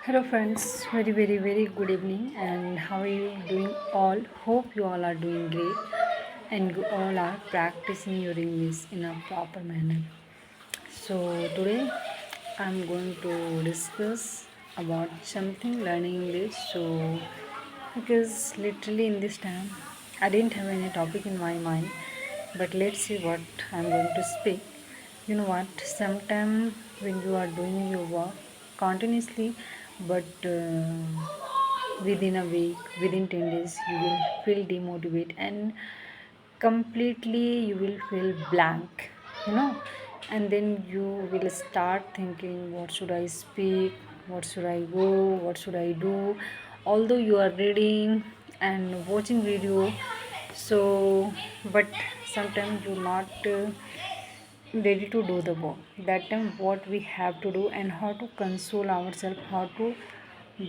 Hello, friends. Very good evening. And how are you doing? All hope you all are doing great, and you all are practicing your English in a proper manner. So today I'm going to discuss about something learning English. So because literally in this time I didn't have any topic in my mind, but let's see what I'm going to speak. You know what? Sometimes when you are doing your work continuously, but within a week, within 10 days, you will feel demotivated and completely you will feel blank, you know, and then you will start thinking, what should I speak, what should I go, what should I do, although you are reading and watching video. So but sometimes you're not ready to do the work. That time what we have to do and how to console ourselves, how to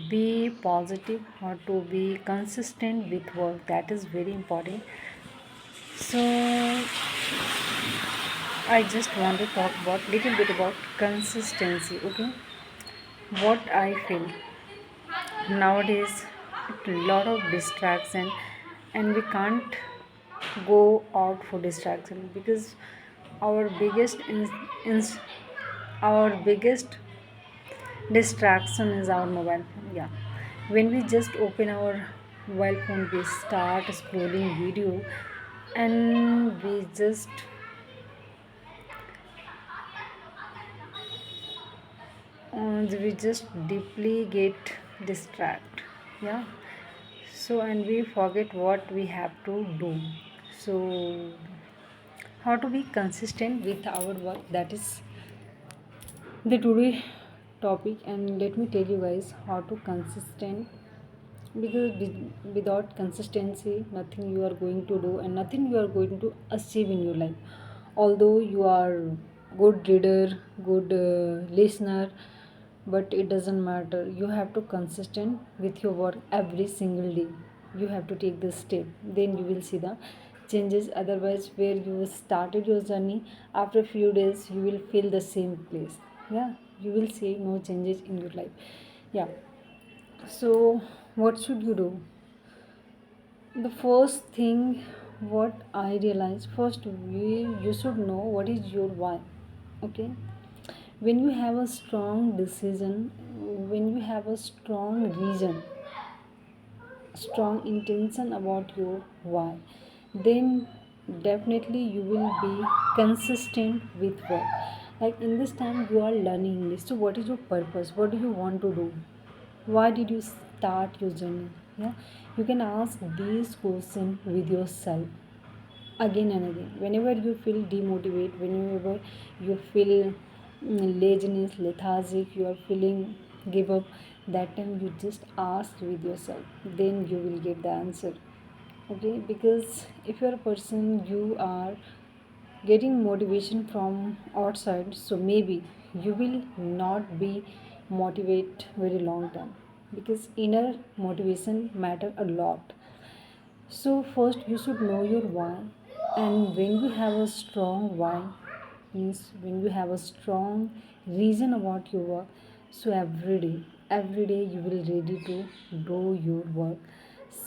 be positive, how to be consistent with work, that is very important. So I just want to talk about little bit about consistency. Okay, what I feel nowadays, a lot of distraction, and we can't go out for distraction because our ins- our biggest distraction is our mobile phone. Yeah, when we just open our mobile phone, we start scrolling video, and we just deeply get distract. Yeah, so and we forget what we have to do. So how to be consistent with our work, that is the today topic. And let me tell you guys how to consistent, because without consistency nothing you are going to do and nothing you are going to achieve in your life. Although you are good reader, good listener, but it doesn't matter. You have to consistent with your work every single day. You have to take this step, then you will see the changes. Otherwise, where you started your journey, after a few days you will feel the same place. Yeah, you will see no changes in your life. Yeah, so what should you do? The first thing what I realized, first you should know what is your why. Okay, when you have a strong decision, when you have a strong reason, strong intention about your why, then definitely you will be consistent with work. Like in this time you are learning English, so what is your purpose, what do you want to do, why did you start your journey? Yeah, you can ask these questions with yourself again and again. Whenever you feel demotivated, whenever you feel laziness, lethargic, you are feeling give up, that time you just ask with yourself, then you will get the answer. Okay, because if you are a person you are getting motivation from outside, so maybe you will not be motivate very long term, because inner motivation matter a lot. So first you should know your why, and when you have a strong why, means when you have a strong reason about your work, so every day you will ready to do your work.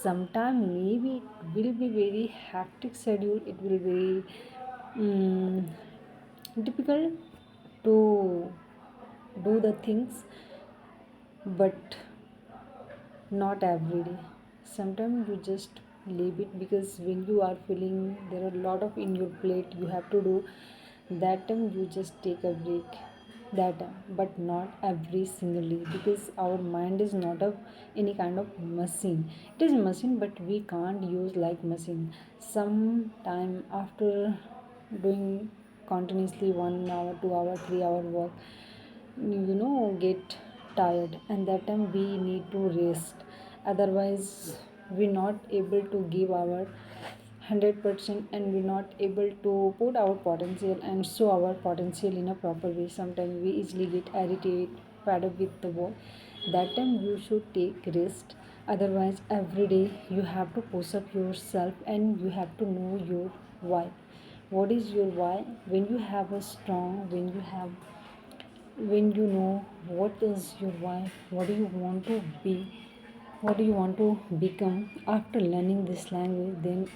Sometime maybe it will be very hectic schedule, it will be um, difficult to do the things, but not every day. Sometimes you just leave it, because when you are feeling there are a lot of in your plate you have to do, that time you just take a break, that time, but not every single day, because our mind is not a any kind of machine. It is machine, but we can't use like machine. Sometime after doing continuously 1 hour, 2 hour, 3 hour work, get tired, and that time we need to rest. Otherwise we're not able to give our 100%, and we're not able to put our potential and show our potential in a proper way. Sometimes we easily get irritated, fed up with the work. That time you should take rest. Otherwise every day you have to push up yourself, and you have to know your why. What is your why? When you have a strong, when you have when you know what is your why, what do you want to be, what do you want to become after learning this language, then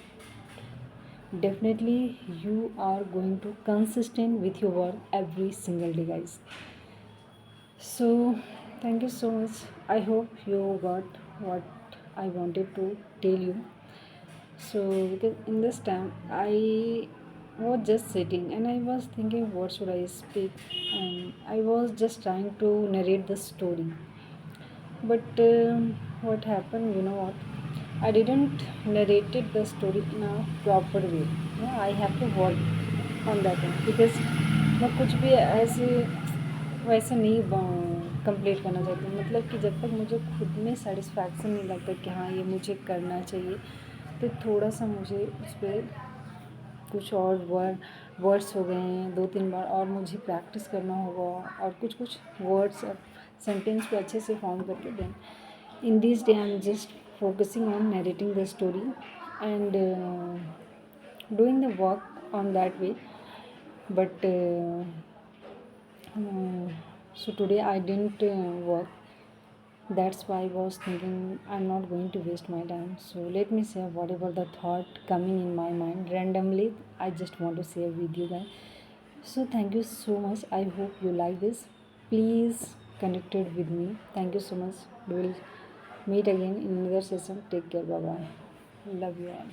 definitely you are going to consistent with your work every single day, guys. So thank you so much. I hope you got what I wanted to tell you. So because in this time I was just sitting and I was thinking what should I speak, and I was just trying to narrate the story. But what happened, you know what? I didn't narrated the story in a proper way. Yeah, I have to work on that one because मैं कुछ भी ऐसे वैसे नहीं complete करना चाहती हूँ। मतलब कि जब तक मुझे खुद में सेटिस्फैक्शन नहीं लगता कि हाँ ये मुझे करना चाहिए, तो थोड़ा सा मुझे उस पर कुछ और वर्ड्स हो गए हैं 2-3 बार और मुझे प्रैक्टिस करना होगा और कुछ कुछ वर्ड्स और सेंटेंस को अच्छे से फॉर्म करके दें. In this day I'm just focusing on narrating the story and doing the work on that way. But so today I didn't work. That's why I was thinking I'm not going to waste my time. So let me share whatever the thought coming in my mind randomly. I just want to share with you guys. So thank you so much. I hope you like this. Please connected with me. Thank you so much. We will meet again in another session. Take care. Bye bye. Love you all.